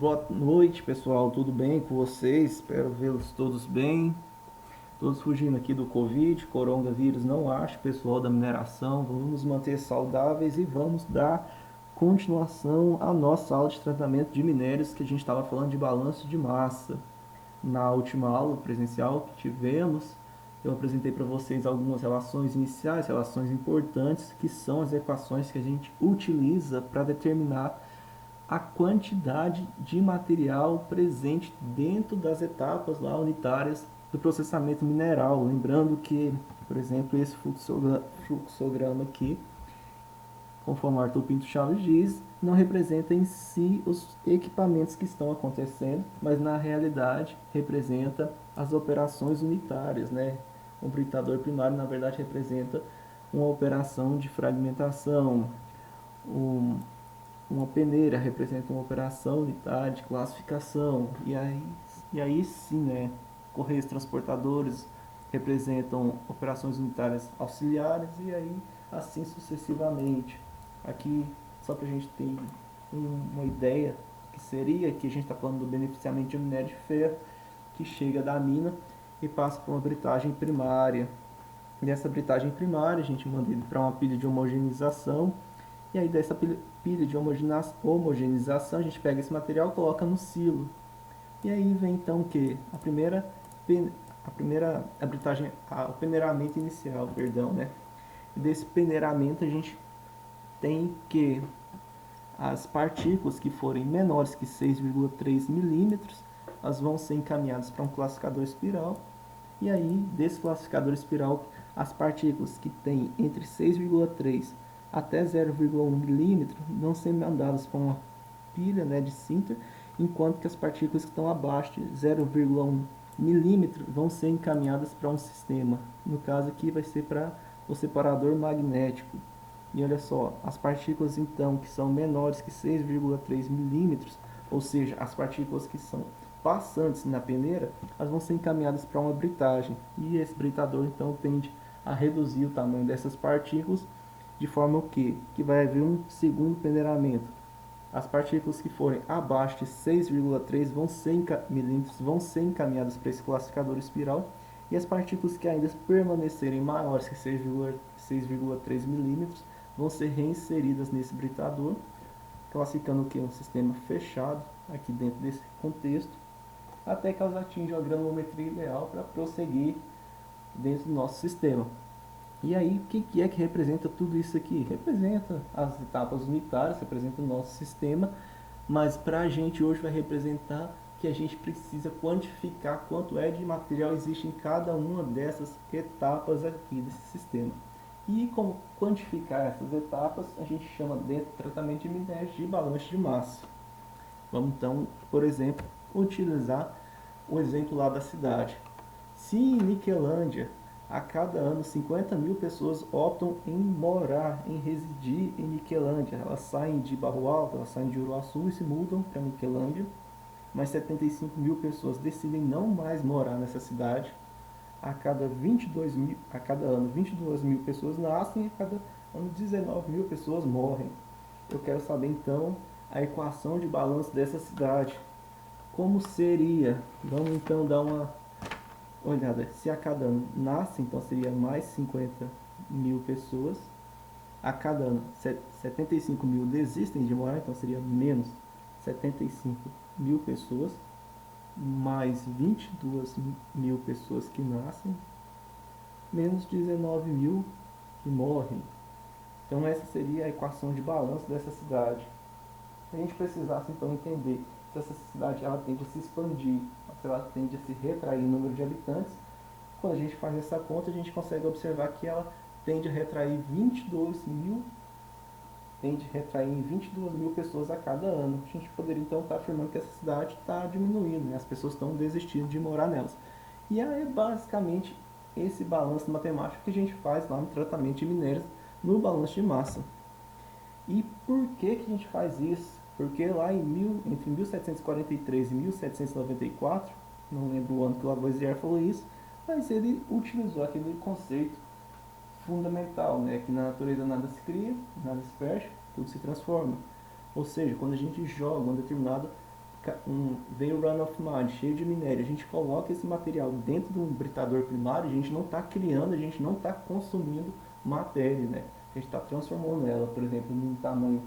Boa noite, pessoal. Tudo bem com vocês? Espero vê-los todos bem. Todos fugindo aqui do Covid, coronavírus não acho, pessoal da mineração. Vamos nos manter saudáveis e vamos dar continuação à nossa aula de tratamento de minérios que a gente estava falando de balanço de massa. Na última aula presencial que tivemos, eu apresentei para vocês algumas relações iniciais, relações importantes, que são as equações que a gente utiliza para determinar a quantidade de material presente dentro das etapas lá unitárias do processamento mineral. Lembrando que, por exemplo, esse fluxograma aqui, conforme o Arthur Pinto Chaves diz, não representa em si os equipamentos que estão acontecendo, mas na realidade representa as operações unitárias, né? O britador primário, na verdade, representa uma operação de fragmentação, um, uma peneira representa uma operação unitária de classificação. E aí sim, né? Correios transportadores representam operações unitárias auxiliares e aí assim sucessivamente. Aqui, só para a gente ter uma ideia que seria que a gente está falando do beneficiamento de minério de ferro que chega da mina e passa por uma britagem primária. Dessa britagem primária, a gente manda ele para uma pilha de homogeneização e aí dessa pilha de homogeneização a gente pega esse material e coloca no silo. E aí vem então o que? O peneiramento inicial, perdão, né? E desse peneiramento a gente tem que as partículas que forem menores que 6,3 milímetros, elas vão ser encaminhadas para um classificador espiral. E aí, desse classificador espiral, as partículas que têm entre 6,3 até 0,1 milímetro vão ser mandadas para uma pilha, né, de Sinter, enquanto que as partículas que estão abaixo de 0,1 milímetro vão ser encaminhadas para um sistema. No caso aqui vai ser para o separador magnético. E olha só, as partículas então que são menores que 6,3 milímetros, ou seja, as partículas que são passantes na peneira, elas vão ser encaminhadas para uma britagem. E esse britador então tende a reduzir o tamanho dessas partículas de forma o quê? Que vai haver um segundo peneiramento. As partículas que forem abaixo de 6,3 milímetros vão ser encaminhadas para esse classificador espiral e as partículas que ainda permanecerem maiores que 6,3 milímetros vão ser reinseridas nesse britador, classificando o que? Um sistema fechado aqui dentro desse contexto, até que elas atinjam a granulometria ideal para prosseguir dentro do nosso sistema. E aí, o que é que representa tudo isso aqui? Representa as etapas unitárias, representa o nosso sistema, mas para a gente hoje vai representar que a gente precisa quantificar quanto é de material existe em cada uma dessas etapas aqui desse sistema. E como quantificar essas etapas, a gente chama dentro do tratamento de minérios de balanço de massa. Vamos então, por exemplo, utilizar o exemplo lá da cidade. Se em Niquelândia, a cada ano, 50 mil pessoas optam em morar, em residir em Niquelândia. Elas saem de Barro Alto, elas saem de Uruaçu e se mudam para Niquelândia. Mas 75 mil pessoas decidem não mais morar nessa cidade. A cada ano, 22 mil pessoas nascem e a cada ano, 19 mil pessoas morrem. Eu quero saber então a equação de balanço dessa cidade. Como seria? Vamos então dar uma olhada. Se a cada ano nasce, então seria mais 50 mil pessoas. A cada ano, 75 mil desistem de morar, então seria menos 75 mil pessoas. Mais 22 mil pessoas que nascem. Menos 19 mil que morrem. Então essa seria a equação de balanço dessa cidade. Se a gente precisasse então entender se essa cidade ela tende a se expandir, se ela tende a se retrair em número de habitantes, quando a gente faz essa conta a gente consegue observar que ela tende a retrair 22 mil pessoas a cada ano. A gente poderia então estar afirmando que essa cidade está diminuindo, né? As pessoas estão desistindo de morar nelas. E é basicamente esse balanço matemático que a gente faz lá no tratamento de minérios no balanço de massa. E por que a gente faz isso? Porque lá entre 1743 e 1794, não lembro o ano que o Lavoisier falou isso, mas ele utilizou aquele conceito fundamental, né, que na natureza nada se cria, nada se perde, tudo se transforma. Ou seja, quando a gente joga uma determinada veio run of mud, cheio de minério, a gente coloca esse material dentro de um britador primário, a gente não está criando, a gente não está consumindo matéria, né? A gente está transformando ela, por exemplo, num tamanho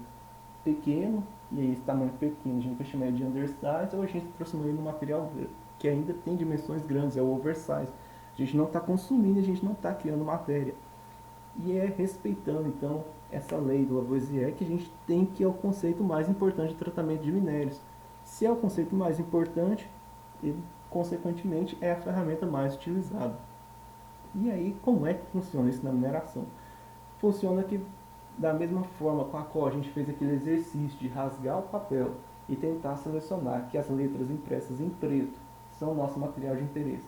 pequeno, e aí esse tamanho pequeno a gente vai chamar de undersize, ou a gente transforma ele num material que ainda tem dimensões grandes, é o oversize. A gente não está consumindo, a gente não está criando matéria. E é respeitando, então, essa lei do Lavoisier que a gente tem que é o conceito mais importante de tratamento de minérios. Se é o conceito mais importante, ele, consequentemente, é a ferramenta mais utilizada. E aí, como é que funciona isso na mineração? Funciona que, da mesma forma com a qual a gente fez aquele exercício de rasgar o papel e tentar selecionar que as letras impressas em preto são o nosso material de interesse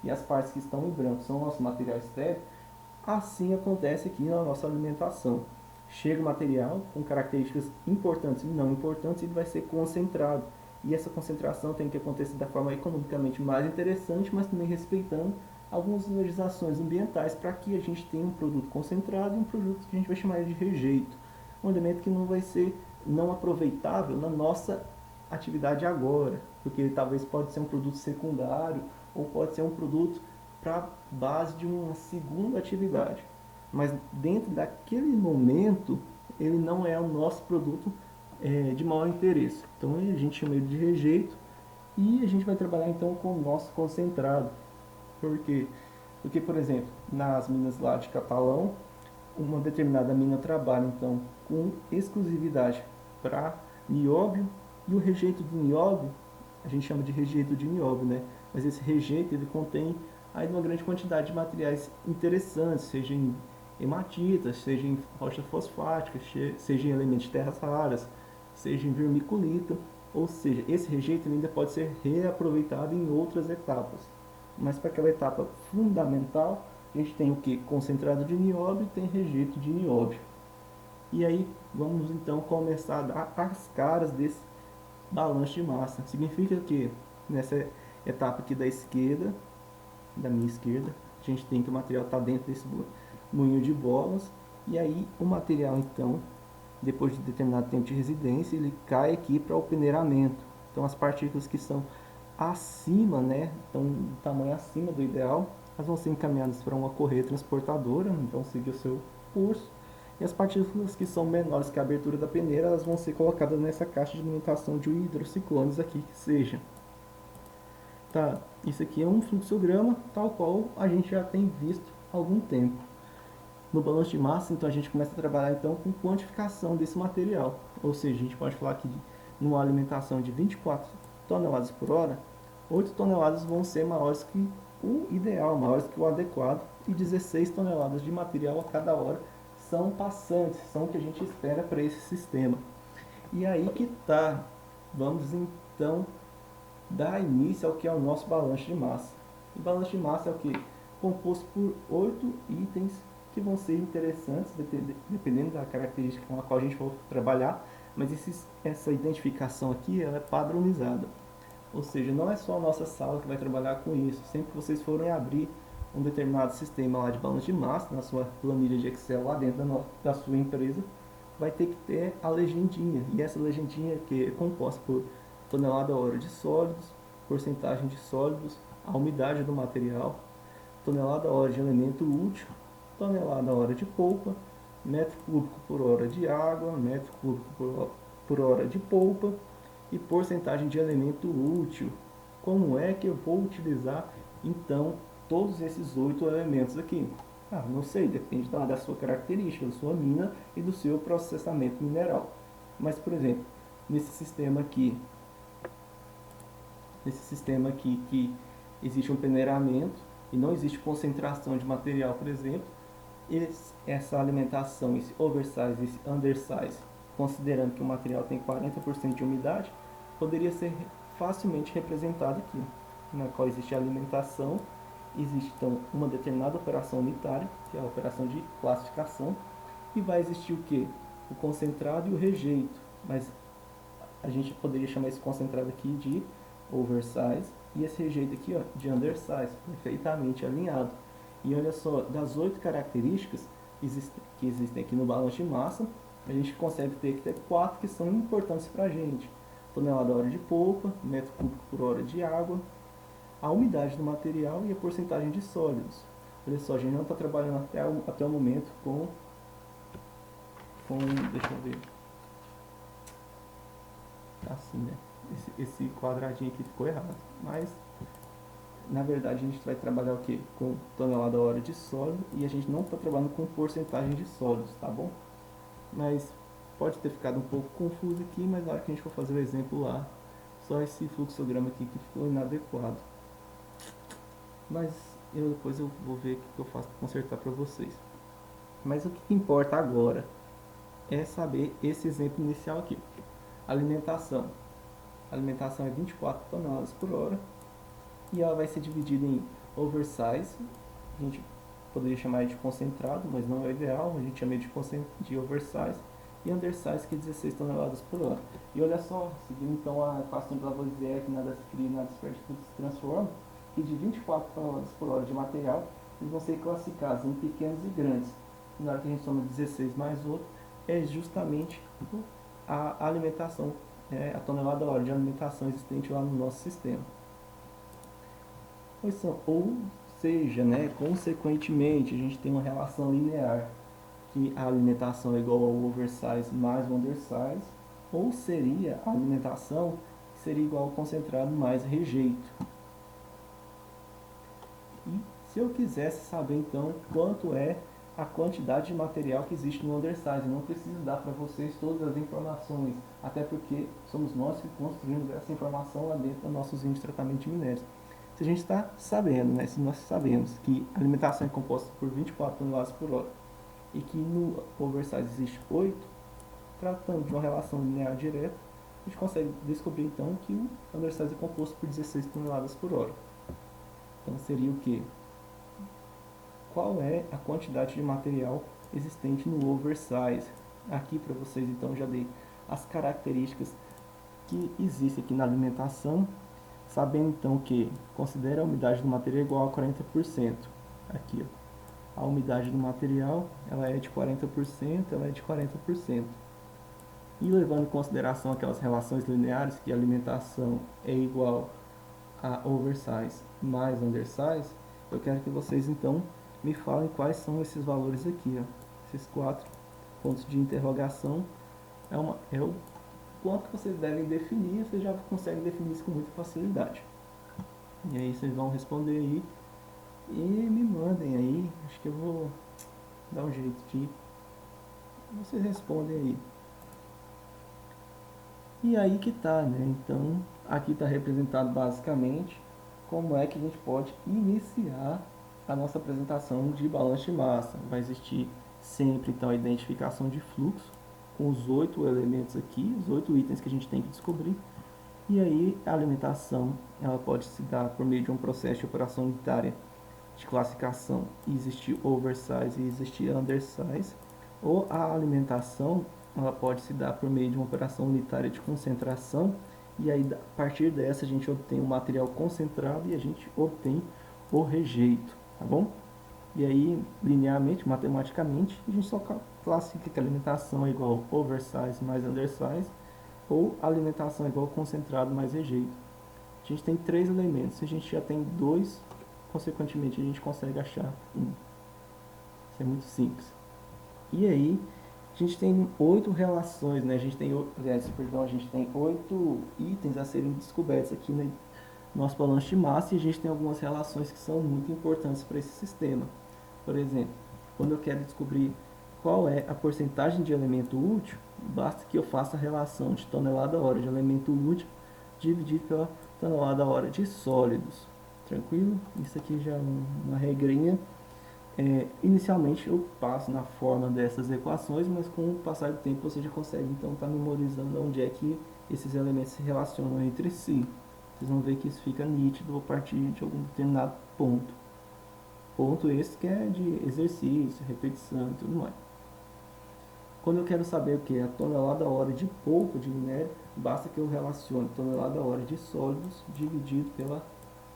e as partes que estão em branco são o nosso material estéril, assim acontece aqui na nossa alimentação. Chega o material com características importantes e não importantes, ele vai ser concentrado. E essa concentração tem que acontecer da forma economicamente mais interessante, mas também respeitando algumas legislações ambientais para que a gente tenha um produto concentrado e um produto que a gente vai chamar de rejeito. Um elemento que não vai ser não aproveitável na nossa atividade agora, porque ele talvez pode ser um produto secundário ou pode ser um produto para base de uma segunda atividade. Mas dentro daquele momento, ele não é o nosso produto de maior interesse. Então a gente chama ele de rejeito e a gente vai trabalhar então com o nosso concentrado. Por quê? Porque, por exemplo, nas minas lá de Catalão, uma determinada mina trabalha então com exclusividade para nióbio e o rejeito do nióbio, a gente chama de rejeito de nióbio, né? Mas esse rejeito ele contém aí uma grande quantidade de materiais interessantes, seja em hematitas, seja em rocha fosfática, seja em elementos de terras raras, seja em vermiculita, ou seja, esse rejeito ainda pode ser reaproveitado em outras etapas. Mas para aquela etapa fundamental, a gente tem o que? Concentrado de nióbio e tem rejeito de nióbio. E aí vamos então começar a dar as caras desse balanço de massa. Significa que nessa etapa aqui da esquerda, da minha esquerda, a gente tem que o material está dentro desse moinho de bolas. E aí o material então, depois de determinado tempo de residência, ele cai aqui para o peneiramento. Então as partículas que são acima, né, então do tamanho acima do ideal, elas vão ser encaminhadas para uma correia transportadora, então seguir o seu curso. E as partículas que são menores que a abertura da peneira, elas vão ser colocadas nessa caixa de alimentação de hidrociclones aqui, que seja. Tá, isso aqui é um fluxograma, tal qual a gente já tem visto há algum tempo. No balanço de massa, então a gente começa a trabalhar então com quantificação desse material. Ou seja, a gente pode falar que numa alimentação de 24 toneladas por hora, 8 toneladas vão ser maiores que o ideal, maiores que o adequado, e 16 toneladas de material a cada hora são passantes, são o que a gente espera para esse sistema. E aí que tá, vamos então dar início ao que é o nosso balanço de massa. O balanço de massa é o que? Composto por 8 itens que vão ser interessantes, dependendo da característica com a qual a gente for trabalhar, mas essa identificação aqui ela é padronizada. Ou seja, não é só a nossa sala que vai trabalhar com isso. Sempre que vocês forem abrir um determinado sistema lá de balanço de massa, na sua planilha de Excel lá dentro da sua empresa, vai ter que ter a legendinha. E essa legendinha que é composta por tonelada hora de sólidos, porcentagem de sólidos, a umidade do material, tonelada hora de elemento útil, tonelada hora de polpa, metro cúbico por hora de água, metro cúbico por hora de polpa e porcentagem de elemento útil. Como é que eu vou utilizar então todos esses 8 elementos aqui? Ah, não sei, depende da sua característica, da sua mina e do seu processamento mineral. Mas, por exemplo, nesse sistema aqui que existe um peneiramento e não existe concentração de material, por exemplo, essa alimentação, esse oversize, esse undersize, considerando que o material tem 40% de umidade, poderia ser facilmente representado aqui, na qual existe a alimentação, existe então uma determinada operação unitária, que é a operação de classificação, e vai existir o que? O concentrado e o rejeito, mas a gente poderia chamar esse concentrado aqui de oversize e esse rejeito aqui ó, de undersize, perfeitamente alinhado. E olha só, das 8 características que existem aqui no balanço de massa, a gente consegue ter 4 que são importantes para a gente. tonelada-hora de polpa, metro cúbico por hora de água, a umidade do material e a porcentagem de sólidos. Olha só, a gente não está trabalhando até o momento deixa eu ver, assim, né? Esse quadradinho aqui ficou errado, mas na verdade a gente vai trabalhar o que? Com tonelada-hora de sólido, e a gente não está trabalhando com porcentagem de sólidos, tá bom? Mas pode ter ficado um pouco confuso aqui, mas na hora que a gente for fazer o exemplo lá, só esse fluxograma aqui que ficou inadequado. Mas depois eu vou ver o que eu faço para consertar para vocês. Mas o que importa agora é saber esse exemplo inicial aqui. Alimentação. A alimentação é 24 toneladas por hora e ela vai ser dividida em oversize, a gente poderia chamar de concentrado, mas não é o ideal, a gente chama de oversize, e undersize, que é 16 toneladas por hora. E olha só, seguindo então a equação de Lavoisier, que nada se cria, nada se perde, tudo se transforma, que de 24 toneladas por hora de material, eles vão ser classificados em pequenos e grandes. E na hora que a gente soma 16 mais outro, é justamente a alimentação, a tonelada-hora de alimentação existente lá no nosso sistema. Ou seja, né, consequentemente, a gente tem uma relação linear, que a alimentação é igual ao oversize mais o undersize, ou seria a alimentação que seria igual ao concentrado mais rejeito. E se eu quisesse saber então quanto é a quantidade de material que existe no undersize, não preciso dar para vocês todas as informações, até porque somos nós que construímos essa informação lá dentro dos nossos índices de tratamento de minérios. Se a gente está sabendo, né, se nós sabemos que a alimentação é composta por 24 toneladas por hora e que no oversize existe 8, tratando de uma relação linear direta, a gente consegue descobrir então que o undersize é composto por 16 toneladas por hora. Então seria o que? Qual é a quantidade de material existente no oversize? Aqui para vocês então já dei as características que existem aqui na alimentação, sabendo então que considera a umidade do material igual a 40%. Aqui, ó, a umidade do material ela é de 40%, ela é de 40%. E levando em consideração aquelas relações lineares, que a alimentação é igual a oversize mais undersize, eu quero que vocês então me falem quais são esses valores aqui, ó. Esses 4 pontos de interrogação é o quanto vocês devem definir, vocês já conseguem definir isso com muita facilidade. E aí vocês vão responder aí e me mandem aí, acho que eu vou dar um jeito de vocês respondem aí. E aí que tá, né? Então, aqui está representado basicamente como é que a gente pode iniciar a nossa apresentação de balanço de massa. Vai existir sempre, então, a identificação de fluxo com os 8 elementos aqui, os 8 itens que a gente tem que descobrir. E aí, a alimentação, ela pode se dar por meio de um processo de operação unitária de classificação, e existir oversize e existir undersize, ou a alimentação ela pode se dar por meio de uma operação unitária de concentração, e aí a partir dessa a gente obtém o material concentrado e a gente obtém o rejeito, tá bom? E aí, linearmente, matematicamente, a gente só classifica que a alimentação é igual oversize mais undersize, ou alimentação é igual concentrado mais rejeito. A gente tem 3 elementos, se a gente já tem 2, consequentemente a gente consegue achar 1. Isso é muito simples. E aí, a gente tem 8 relações, né? A gente tem 8 itens a serem descobertos aqui no nosso balanço de massa, e a gente tem algumas relações que são muito importantes para esse sistema. Por exemplo, quando eu quero descobrir qual é a porcentagem de elemento útil, basta que eu faça a relação de tonelada-hora de elemento útil dividido pela tonelada-hora de sólidos. Tranquilo? Isso aqui já é uma regrinha. Inicialmente eu passo na forma dessas equações, mas com o passar do tempo você já consegue então estar memorizando onde é que esses elementos se relacionam entre si. Vocês vão ver que isso fica nítido a partir de algum determinado ponto. Ponto esse que é de exercício, repetição e tudo mais. Quando eu quero saber o que é a tonelada-hora de polpa de minério, basta que eu relacione tonelada-hora de sólidos dividido pela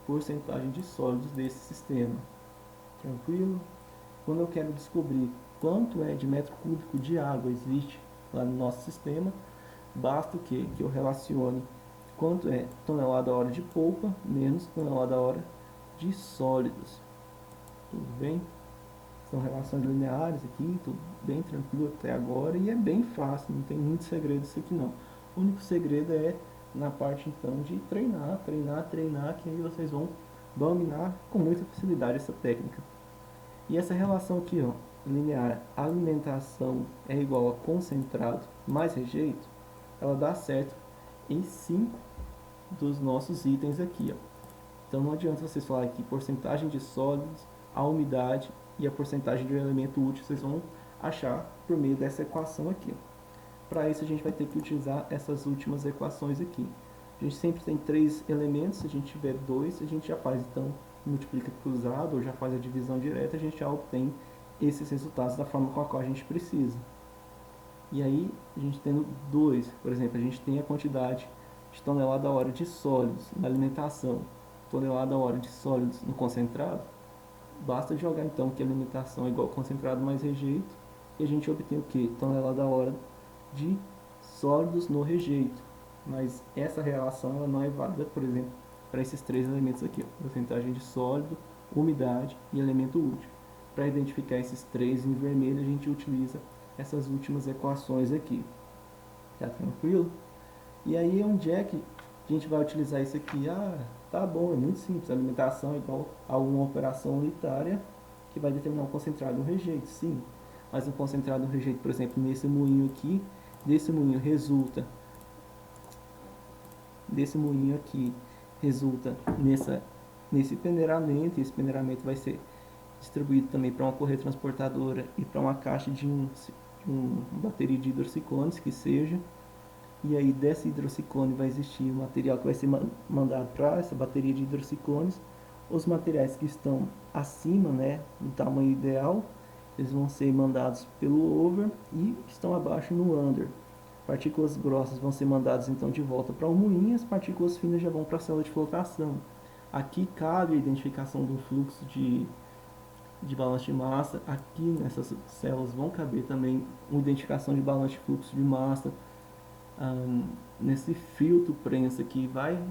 porcentagem de sólidos desse sistema. Tranquilo? Quando eu quero descobrir quanto é de metro cúbico de água existe lá no nosso sistema, basta o quê? Que eu relacione quanto é tonelada-hora de polpa menos tonelada-hora de sólidos. Tudo bem? São relações lineares aqui, tudo bem tranquilo até agora e é bem fácil, não tem muito segredo isso aqui não. O único segredo é na parte então de treinar, treinar, treinar, que aí vocês vão dominar com muita facilidade essa técnica. E essa relação aqui, ó, linear, alimentação é igual a concentrado mais rejeito, ela dá certo em 5 dos nossos itens aqui, ó. Então não adianta vocês falarem que porcentagem de sólidos, a umidade e a porcentagem de um elemento útil vocês vão achar por meio dessa equação aqui. Para isso a gente vai ter que utilizar essas últimas equações aqui. A gente sempre tem 3 elementos, se a gente tiver 2, a gente já faz então multiplica cruzado ou já faz a divisão direta, a gente já obtém esses resultados da forma com a qual a gente precisa. E aí, a gente tendo 2, por exemplo, a gente tem a quantidade de tonelada-hora de sólidos na alimentação, tonelada-hora de sólidos no concentrado, basta jogar então que a alimentação é igual ao concentrado mais rejeito, e a gente obtém o que? Tonelada-hora de sólidos no rejeito. Mas essa relação ela não é válida, por exemplo, para esses 3 elementos aqui, ó, porcentagem de sólido, umidade e elemento útil. Para identificar esses 3 em vermelho, a gente utiliza essas últimas equações aqui. Tá tranquilo? E aí onde é que a gente vai utilizar isso aqui? Ah, tá bom, é muito simples. A alimentação é igual a uma operação unitária que vai determinar o concentrado e o rejeito, sim. Mas o concentrado e o rejeito, por exemplo, nesse moinho aqui, desse moinho resulta nesse peneiramento, e esse peneiramento vai ser distribuído também para uma correia transportadora e para uma caixa de uma bateria de hidrociclones que seja. E aí dessa hidrociclone vai existir o material que vai ser mandado para essa bateria de hidrociclones. Os materiais que estão acima, né, do tamanho ideal, eles vão ser mandados pelo over e que estão abaixo no under. Partículas grossas vão ser mandadas então de volta para o moinho, as partículas finas já vão para a célula de flotação. Aqui cabe a identificação do fluxo de balanço de massa. Aqui nessas células vão caber também uma identificação de balanço de fluxo de massa. Nesse filtro prensa aqui vai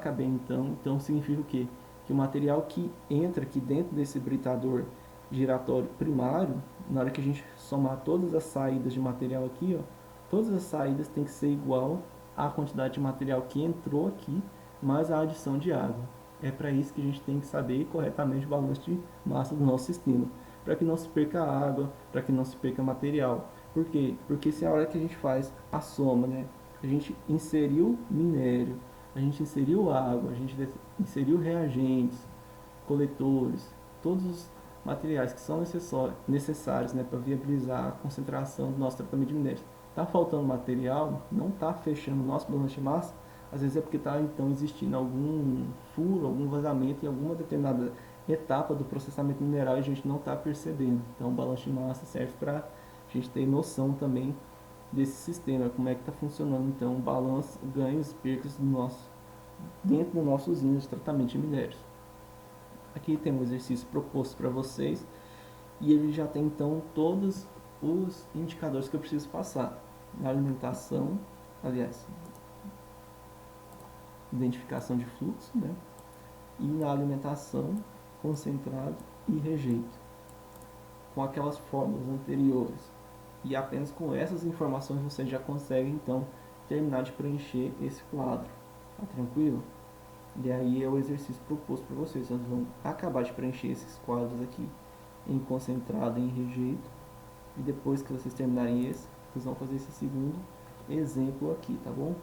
cabendo então significa o quê? Que o material que entra aqui dentro desse britador giratório primário, na hora que a gente somar todas as saídas de material aqui, ó, todas as saídas tem que ser igual à quantidade de material que entrou aqui, mais a adição de água. É para isso que a gente tem que saber corretamente o balanço de massa do nosso sistema, para que não se perca água, para que não se perca material. Por quê? Porque se a hora que a gente faz a soma, né, a gente inseriu minério, a gente inseriu água, a gente inseriu reagentes, coletores, todos os materiais que são necessários, né, para viabilizar a concentração do nosso tratamento de minérios. Está faltando material, não está fechando o nosso balanço de massa, às vezes é porque está então existindo algum furo, algum vazamento em alguma determinada etapa do processamento mineral e a gente não está percebendo. Então o balanço de massa serve para a gente ter noção também desse sistema, como é que está funcionando então o balanço, ganhos e percas dentro do nosso usina de tratamento de minérios. Aqui tem um exercício proposto para vocês e ele já tem então todos os indicadores que eu preciso passar na alimentação, aliás, identificação de fluxo, né? E na alimentação, concentrado e rejeito, com aquelas fórmulas anteriores. E apenas com essas informações você já consegue então terminar de preencher esse quadro. Tá tranquilo? E aí é o exercício proposto para vocês. Vocês vão acabar de preencher esses quadros aqui em concentrado e em rejeito. E depois que vocês terminarem esse, vocês vão fazer esse segundo exemplo aqui, tá bom?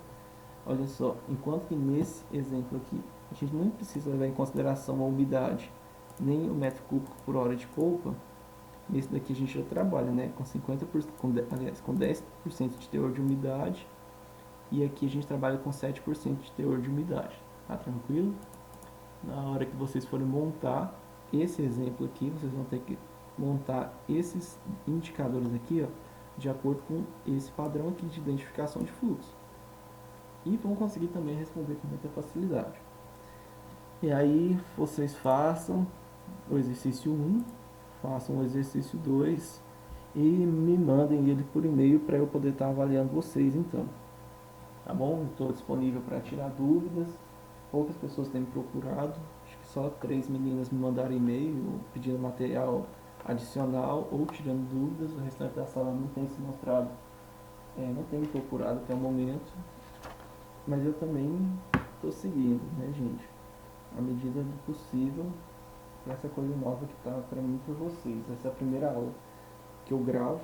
Olha só, enquanto que nesse exemplo aqui a gente não precisa levar em consideração a umidade nem o metro cúbico por hora de polpa, nesse daqui a gente já trabalha, né, com 50%, aliás, com 10% de teor de umidade, e aqui a gente trabalha com 7% de teor de umidade. Tá tranquilo? Na hora que vocês forem montar esse exemplo aqui, vocês vão ter que montar esses indicadores aqui, ó, de acordo com esse padrão aqui de identificação de fluxo. E vão conseguir também responder com muita facilidade. E aí vocês façam o exercício 1, façam o exercício 2 e me mandem ele por e-mail para eu poder estar avaliando vocês então. tá bom? Estou disponível para tirar dúvidas. Poucas pessoas têm me procurado, acho que só 3 meninas me mandaram e-mail pedindo material adicional ou tirando dúvidas. O restante da sala não tem se mostrado, não tem me procurado até o momento, mas eu também estou seguindo, né, gente? À medida do possível, essa coisa nova que tá para mim e para vocês. Essa é a primeira aula que eu gravo.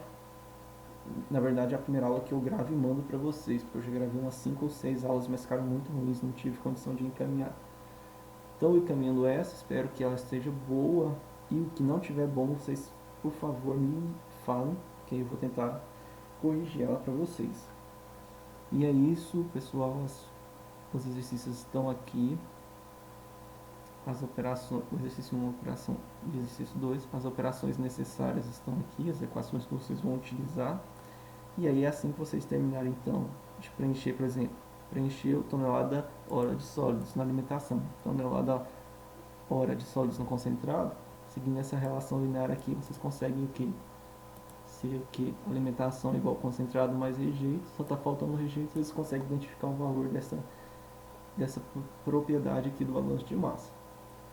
Na verdade, é a primeira aula que eu gravo e mando para vocês, porque eu já gravei umas 5 ou 6 aulas, mas ficaram muito ruins, não tive condição de encaminhar. Então, encaminhando essa, espero que ela esteja boa, e o que não tiver bom, vocês, por favor, me falem, que eu vou tentar corrigir ela para vocês. E é isso, pessoal, os exercícios estão aqui, as operações, o exercício 1, operação e exercício 2, as operações necessárias estão aqui, as equações que vocês vão utilizar. E aí, assim que vocês terminarem, então, de preencher, por exemplo, preencher o tonelada hora de sólidos na alimentação, tonelada hora de sólidos no concentrado, seguindo essa relação linear aqui, vocês conseguem o que? Se o que? Alimentação igual concentrado mais rejeito, só está faltando o rejeito, vocês conseguem identificar o valor dessa propriedade aqui do balanço de massa.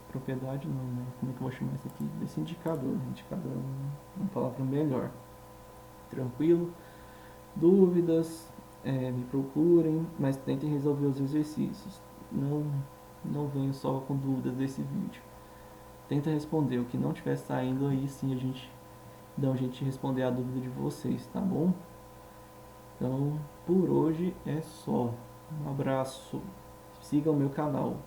Propriedade não, né? Como é que eu vou chamar isso aqui? Desse indicador. Indicador é uma palavra melhor. Tranquilo? Dúvidas, me procurem, mas tentem resolver os exercícios. Não venham só com dúvidas desse vídeo. Tenta responder o que não estiver saindo, aí sim a gente dá um jeito de responder a dúvida de vocês, tá bom? Então, por hoje é só. Um abraço. Siga o meu canal.